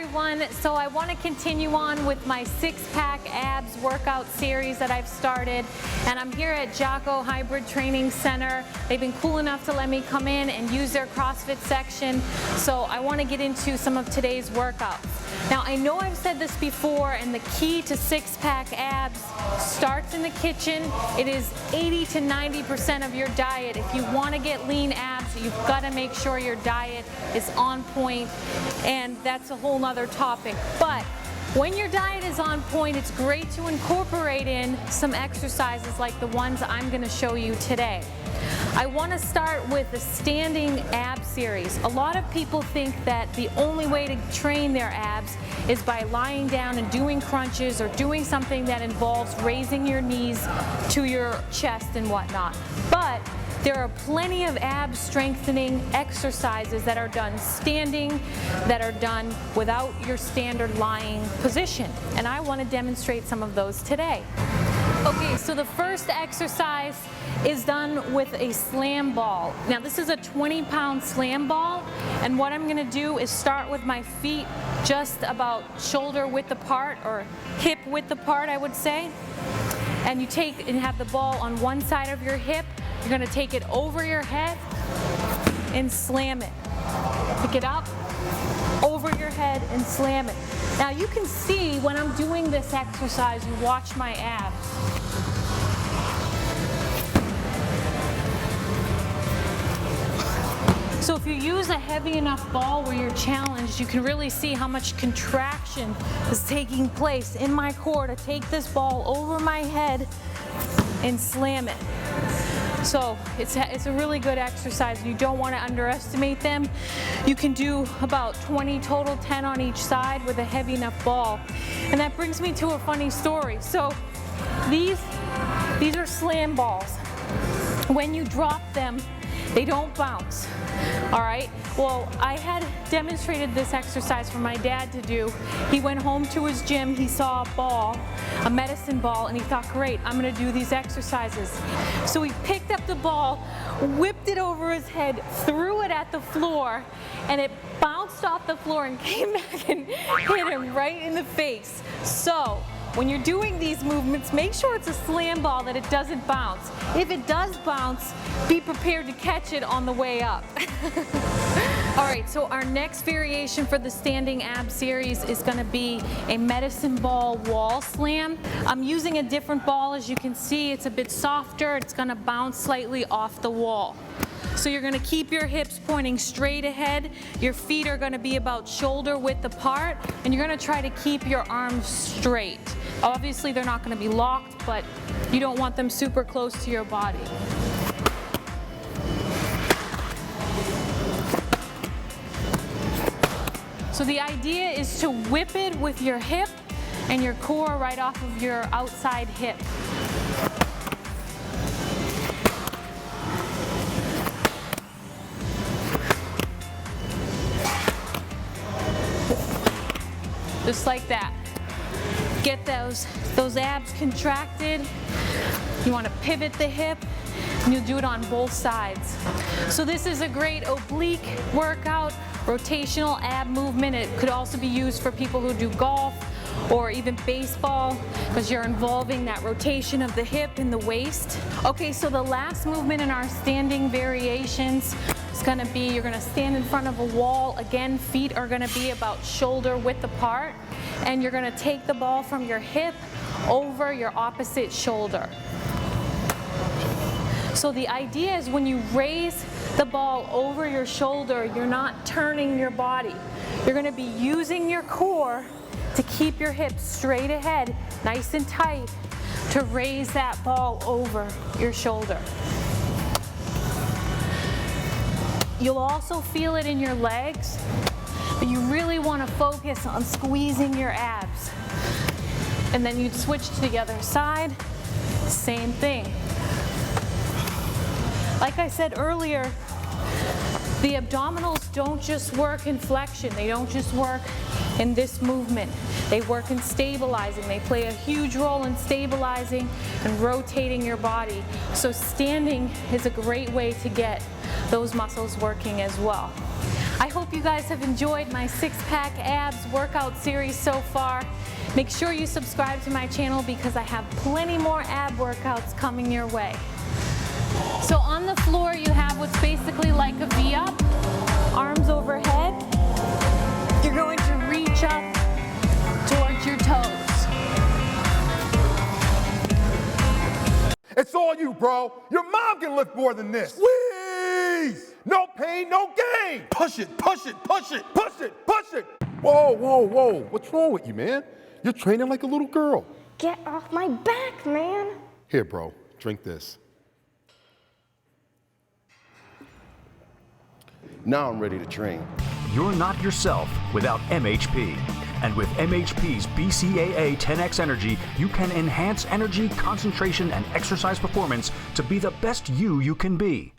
everyone. So I want to continue on with my six-pack abs workout series that I've started, and I'm here at Jocko Hybrid Training Center. They've been cool enough to let me come in and use their CrossFit section, so I want to get into some of today's workouts. Now, I know I've said this before, and the key to six-pack abs starts in the kitchen. It is 80 to 90% of your diet. If you want to get lean abs, you've got to make sure your diet is on point, and that's a whole nother topic. But when your diet is on point, it's great to incorporate in some exercises like the ones I'm going to show you today. I want to start with the standing ab series. A lot of people think that the only way to train their abs is by lying down and doing crunches or doing something that involves raising your knees to your chest and whatnot. But there are plenty of ab strengthening exercises that are done standing, that are done without your standard lying position. And I want to demonstrate some of those today. Okay, so the first exercise is done with a slam ball. Now this is a 20-pound slam ball, and what I'm gonna do is start with my feet just about shoulder width apart, or hip width apart, I would say. And you take and have the ball on one side of your hip. You're gonna take it over your head and slam it. Pick it up, over your head and slam it. Now you can see when I'm doing this exercise, you watch my abs. So if you use a heavy enough ball where you're challenged, you can really see how much contraction is taking place in my core to take this ball over my head and slam it. So it's a really good exercise. You don't want to underestimate them. You can do about 20 total, 10 on each side with a heavy enough ball. And that brings me to a funny story. So these are slam balls. When you drop them, they don't bounce. All right, well, I had demonstrated this exercise for my dad to do. He went home to his gym, he saw a ball, a medicine ball, and he thought, great, I'm gonna do these exercises. So he picked up the ball, whipped it over his head, threw it at the floor, and it bounced off the floor and came back and hit him right in the face. So when you're doing these movements, make sure it's a slam ball, that it doesn't bounce. If it does bounce, be prepared to catch it on the way up. All right, so our next variation for the standing ab series is gonna be a medicine ball wall slam. I'm using a different ball. As you can see, it's a bit softer. It's gonna bounce slightly off the wall. So you're gonna keep your hips pointing straight ahead. Your feet are gonna be about shoulder width apart, and you're gonna try to keep your arms straight. Obviously, they're not gonna be locked, but you don't want them super close to your body. So the idea is to whip it with your hip and your core right off of your outside hip. Just like that. Get those abs contracted. You want to pivot the hip, and you'll do it on both sides. So this is a great oblique workout, rotational ab movement. It could also be used for people who do golf or even baseball, because you're involving that rotation of the hip and the waist. Okay, so the last movement in our standing variations is gonna be, you're gonna stand in front of a wall. Again, feet are gonna be about shoulder width apart, and you're gonna take the ball from your hip over your opposite shoulder. So the idea is when you raise the ball over your shoulder, you're not turning your body. You're gonna be using your core to keep your hips straight ahead, nice and tight, to raise that ball over your shoulder. You'll also feel it in your legs, but you really want to focus on squeezing your abs. And then you'd switch to the other side, same thing. Like I said earlier, the abdominals don't just work in flexion, they don't just work in this movement. They work in stabilizing. They play a huge role in stabilizing and rotating your body. So standing is a great way to get those muscles working as well. I hope you guys have enjoyed my six-pack abs workout series so far. Make sure you subscribe to my channel because I have plenty more ab workouts coming your way. So on the floor you have what's basically like a V-up, arms overhead. You're going to reach up towards your toes. It's all you, bro. Your mom can lift more than this. Squeeze! No pain, no gain. Push it, push it, push it, push it, push it. Whoa, whoa, whoa. What's wrong with you, man? You're training like a little girl. Get off my back, man. Here, bro, drink this. Now I'm ready to train. You're not yourself without MHP. And with MHP's BCAA 10X Energy, you can enhance energy, concentration, and exercise performance to be the best you can be.